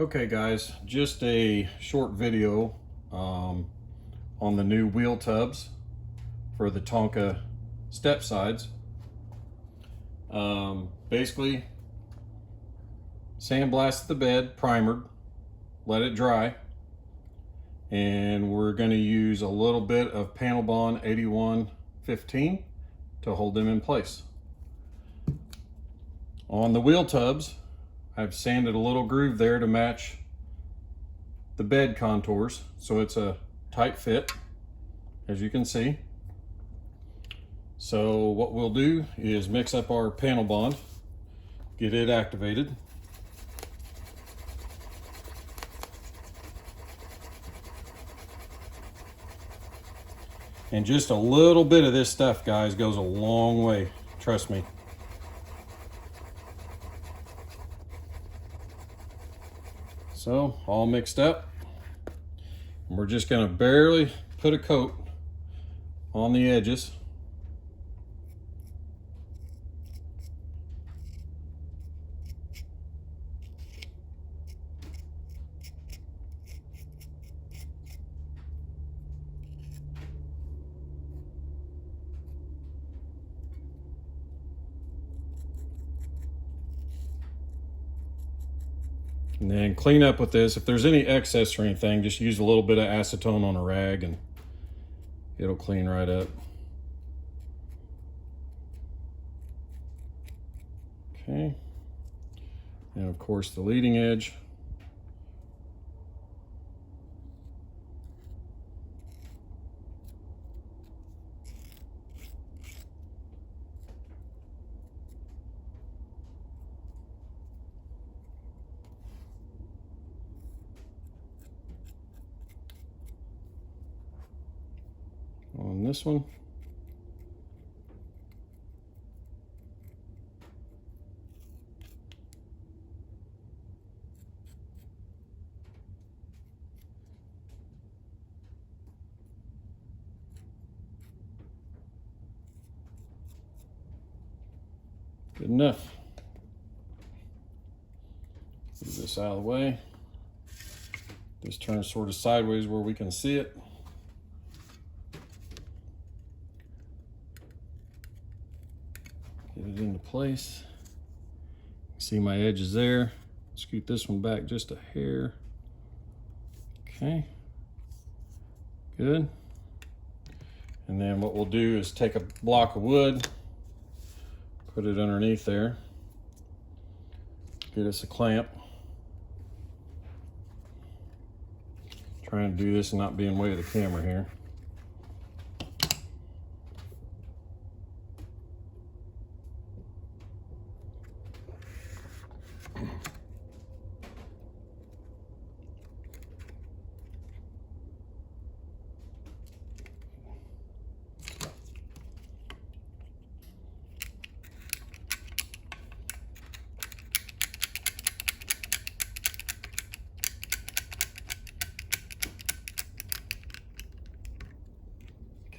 Okay guys, just a short video on the new wheel tubs for the Tonka Step-Sides. Basically, sandblasted the bed, primered, let it dry, and we're going to use a little bit of Panel Bond 8115 to hold them in place. On the wheel tubs, I've sanded a little groove there to match the bed contours, so it's a tight fit, as you can see. So what we'll do is mix up our panel bond, get it activated. And just a little bit of this stuff, guys, goes a long way, trust me. So, all mixed up. And we're just gonna barely put a coat on the edges. And then clean up with this. If there's any excess or anything, just use a little bit of acetone on a rag and it'll clean right up. Okay. And of course the leading edge. On this one. Good enough. Move this out of the way. This turns sort of sideways where we can see it. Get it into place. See my edges there. Scoot this one back just a hair. Okay. Good. And then what we'll do is take a block of wood, put it underneath there, get us a clamp. Trying to do this and not be in the way of the camera here.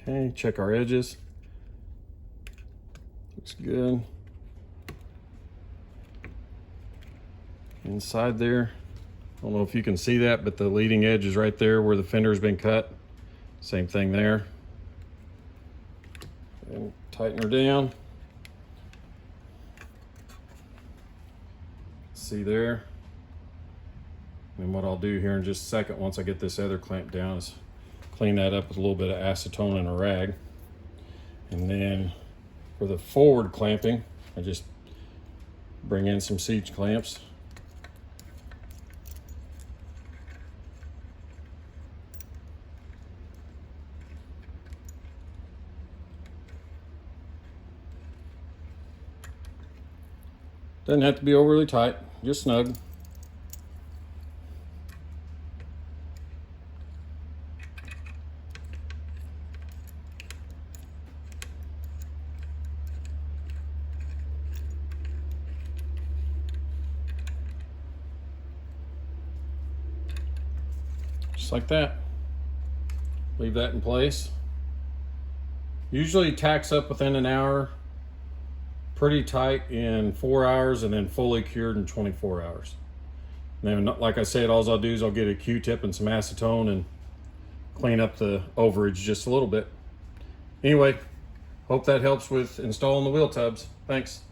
Okay, check our edges. Looks good. Inside there, I don't know if you can see that, but the leading edge is right there where the fender's been cut. Same thing there. And tighten her down. See there. And what I'll do here in just a second, once I get this other clamp down, is clean that up with a little bit of acetone and a rag. And then for the forward clamping, I just bring in some siege clamps. Doesn't have to be overly tight, just snug. Just like that. Leave that in place. Usually tacks up within an hour. Pretty tight in 4 hours and then fully cured in 24 hours. And then, like I said, all I'll do is I'll get a Q-tip and some acetone and clean up the overage just a little bit. Anyway, hope that helps with installing the wheel tubs. Thanks.